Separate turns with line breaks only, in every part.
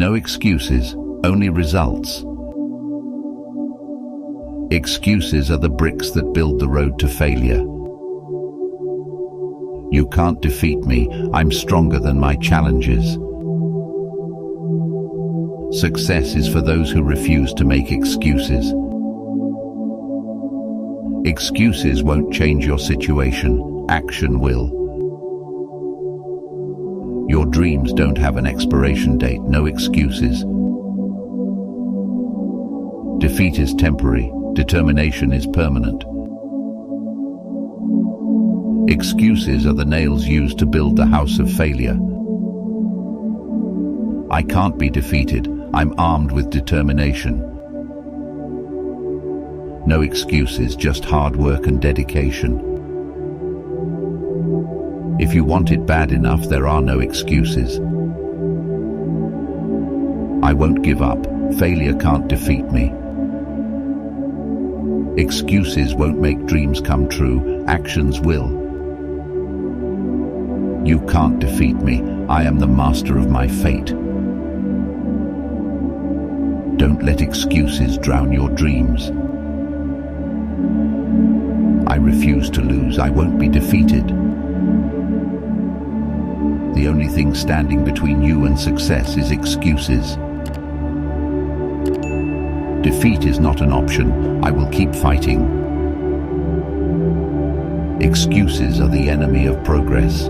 No excuses, only results. Excuses are the bricks that build the road to failure. You can't defeat me, I'm stronger than my challenges. Success is for those who refuse to make excuses. Excuses won't change your situation, action will. Your dreams don't have an expiration date, no excuses. Defeat is temporary, determination is permanent. Excuses are the nails used to build the house of failure. I can't be defeated, I'm armed with determination. No excuses, just hard work and dedication. If you want it bad enough, there are no excuses. I won't give up, failure can't defeat me. Excuses won't make dreams come true, actions will. You can't defeat me, I am the master of my fate. Don't let excuses drown your dreams. I refuse to lose, I won't be defeated. The only thing standing between you and success is excuses. Defeat is not an option, I will keep fighting. Excuses are the enemy of progress.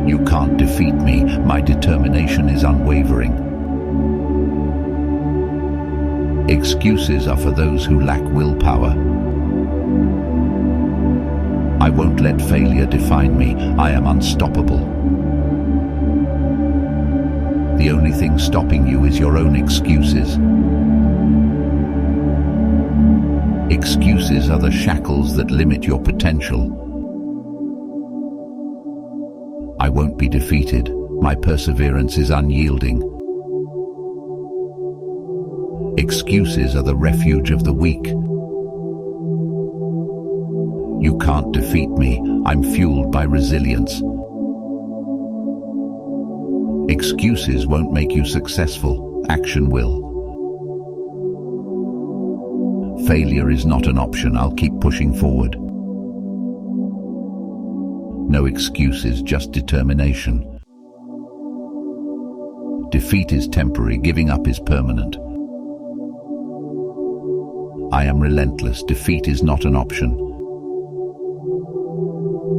You can't defeat me, my determination is unwavering. Excuses are for those who lack willpower. I won't let failure define me, I am unstoppable. The only thing stopping you is your own excuses. Excuses are the shackles that limit your potential. I won't be defeated, my perseverance is unyielding. Excuses are the refuge of the weak. You can't defeat me, I'm fueled by resilience. Excuses won't make you successful, action will. Failure is not an option, I'll keep pushing forward. No excuses, just determination. Defeat is temporary, giving up is permanent. I am relentless, defeat is not an option.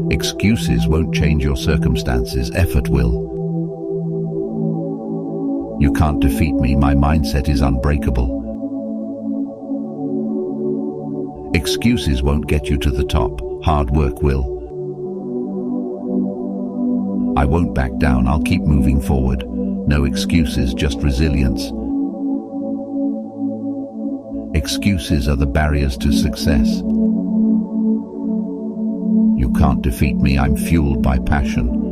Excuses won't change your circumstances, effort will. You can't defeat me, my mindset is unbreakable. Excuses won't get you to the top, hard work will. I won't back down, I'll keep moving forward. No excuses, just resilience. Excuses are the barriers to success. You can't defeat me, I'm fueled by passion.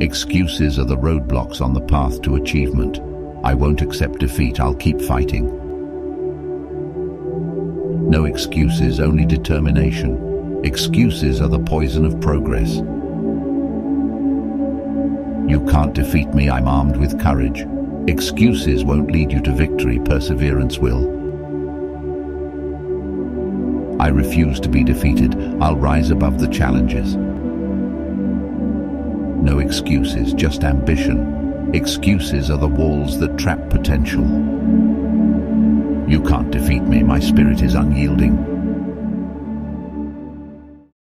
Excuses are the roadblocks on the path to achievement. I won't accept defeat, I'll keep fighting. No excuses, only determination. Excuses are the poison of progress. You can't defeat me, I'm armed with courage. Excuses won't lead you to victory, perseverance will. I refuse to be defeated, I'll rise above the challenges. No excuses, just ambition. Excuses are the walls that trap potential. You can't defeat me, my spirit is unyielding.